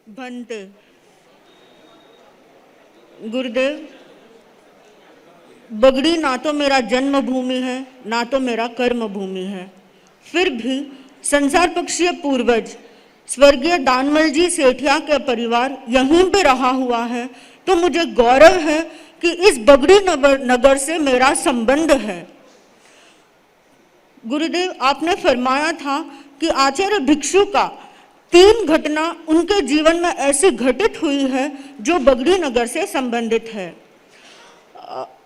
भंते। गुरुदेव, बगड़ी ना तो मेरा जन्मभूमि है, ना तो मेरा कर्म भूमि है, फिर भी संसार पक्षीय पूर्वज स्वर्गीय दानमल जी सेठिया के परिवार यहीं पे रहा हुआ है, तो मुझे गौरव है कि इस बगड़ी नगर से मेरा संबंध है। गुरुदेव, आपने फरमाया था कि आचार्य भिक्षु का 3 घटना उनके जीवन में ऐसी घटित हुई है जो बगड़ी नगर से संबंधित है।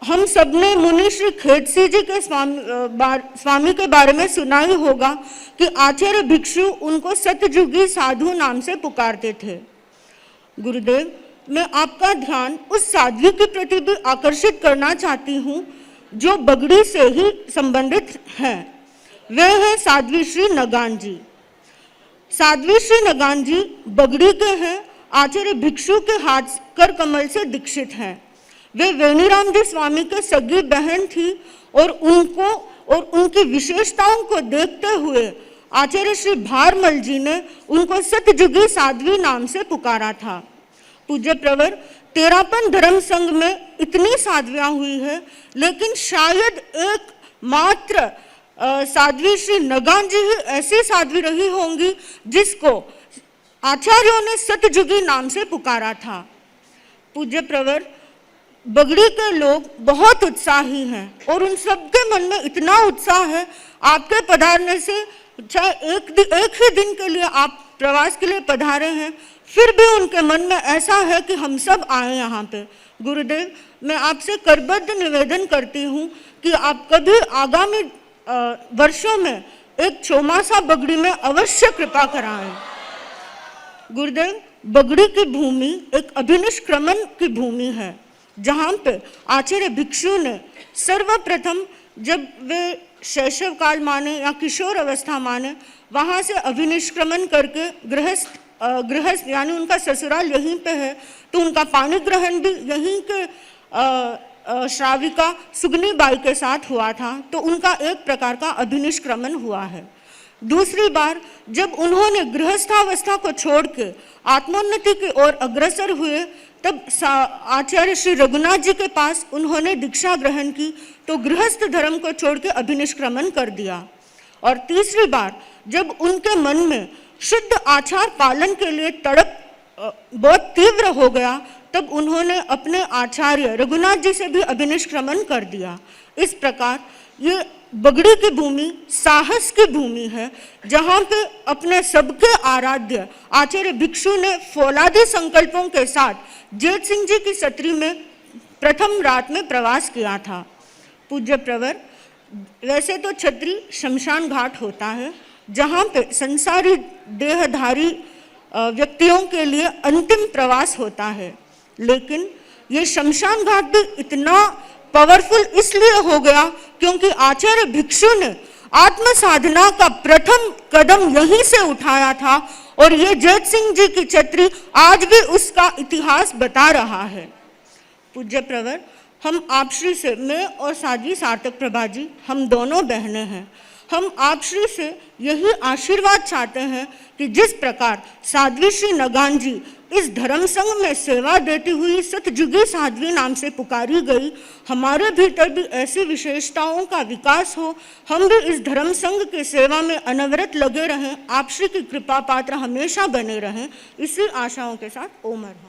हम सबने मुनि श्री खेतसी जी के स्वामी के बारे में सुना ही होगा कि आचार्य भिक्षु उनको सतयुगी साधु नाम से पुकारते थे। गुरुदेव, मैं आपका ध्यान उस साध्वी के प्रति भी आकर्षित करना चाहती हूँ जो बगड़ी से ही संबंधित हैं। वे हैं साध्वी श्री नगान जी। साध्वी श्री नगान जी बगड़ी के हैं, आचार्य भिक्षु के हाथ कर कमल से दीक्षित हैं। वे वेणीराम जी स्वामी के सगी बहन थी और उनकी विशेषताओं को देखते हुए आचार्य श्री भारमल जी ने उनको सतयुगी साध्वी नाम से पुकारा था। पूज्य प्रवर, तेरापन धर्म संघ में इतनी साध्वियां हुई है, लेकिन शायद एक मात्र साध्वी श्री नगान जी ही ऐसी साध्वी रही होंगी जिसको आचार्यों ने सतयुगी नाम से पुकारा था। पूज्य प्रवर, बगड़ी के लोग बहुत उत्साही हैं और उन सबके मन में इतना उत्साह है, आपके पधारने से चाहे एक ही दिन के लिए आप प्रवास के लिए पधारे हैं, फिर भी उनके मन में ऐसा है कि हम सब आए यहाँ पे। गुरुदेव, मैं आपसे करबद्ध निवेदन करती हूँ कि आप कभी आगामी वर्षों में एक चौमासा बगड़ी में अवश्य कृपा कराएं। गुरुदेव, बगड़ी की भूमि एक अभिनिष्क्रमण की भूमि है, जहाँ पे आचार्य भिक्षु ने सर्वप्रथम, जब वे शैशव काल माने या किशोर अवस्था माने, वहाँ से अभिनिष्क्रमण करके गृहस्थ यानी उनका ससुराल यहीं पे है, तो उनका पानी ग्रहण भी यहीं के श्राविका सुगनी बाई के साथ हुआ था, तो उनका एक प्रकार का अभिनिष्क्रमण हुआ है। दूसरी बार जब उन्होंने गृहस्थावस्था को छोड़ के आत्मोन्नति की ओर अग्रसर हुए, तब आचार्य श्री रघुनाथ जी के पास उन्होंने दीक्षा ग्रहण की, तो गृहस्थ धर्म को छोड़ के अभिनिष्क्रमण कर दिया। और तीसरी बार जब उनके मन में शुद्ध आचार पालन के लिए तड़प बहुत तीव्र हो गया, तब उन्होंने अपने आचार्य रघुनाथ जी से भी अभिनिष्क्रमण कर दिया। इस प्रकार ये बगड़ी की भूमि साहस की भूमि है, जहाँ पे अपने सबके आराध्य आचार्य भिक्षु ने फौलादी संकल्पों के साथ जेठ सिंह जी की सत्री में प्रथम रात में प्रवास किया था। पूज्य प्रवर, वैसे तो छत्री शमशान घाट होता है, जहाँ पे संसारी देहधारी व्यक्तियों के लिए अंतिम प्रवास होता है, लेकिन ये शमशान घाट भी इतना पावरफुल इसलिए हो गया क्योंकि आचार्य भिक्षु ने आत्म साधना का प्रथम कदम यहीं से उठाया था, और ये जेठ सिंह जी की छत्री आज भी उसका इतिहास बता रहा है। पूज्य प्रवर, हम आप श्री से, मैं और साध्वी सार्थक प्रभा जी, हम दोनों बहनें हैं, हम आप श्री से यही आशीर्वाद चाहते हैं कि जिस प्रकार साध्वी श्री नगान जी इस धर्म संघ में सेवा देती हुई सतयुगी साध्वी नाम से पुकारी गई, हमारे भीतर भी ऐसी विशेषताओं का विकास हो, हम भी इस धर्म संघ की सेवा में अनवरत लगे रहें, आप श्री की कृपा पात्र हमेशा बने रहें। इसी आशाओं के साथ ओम अर्हम्।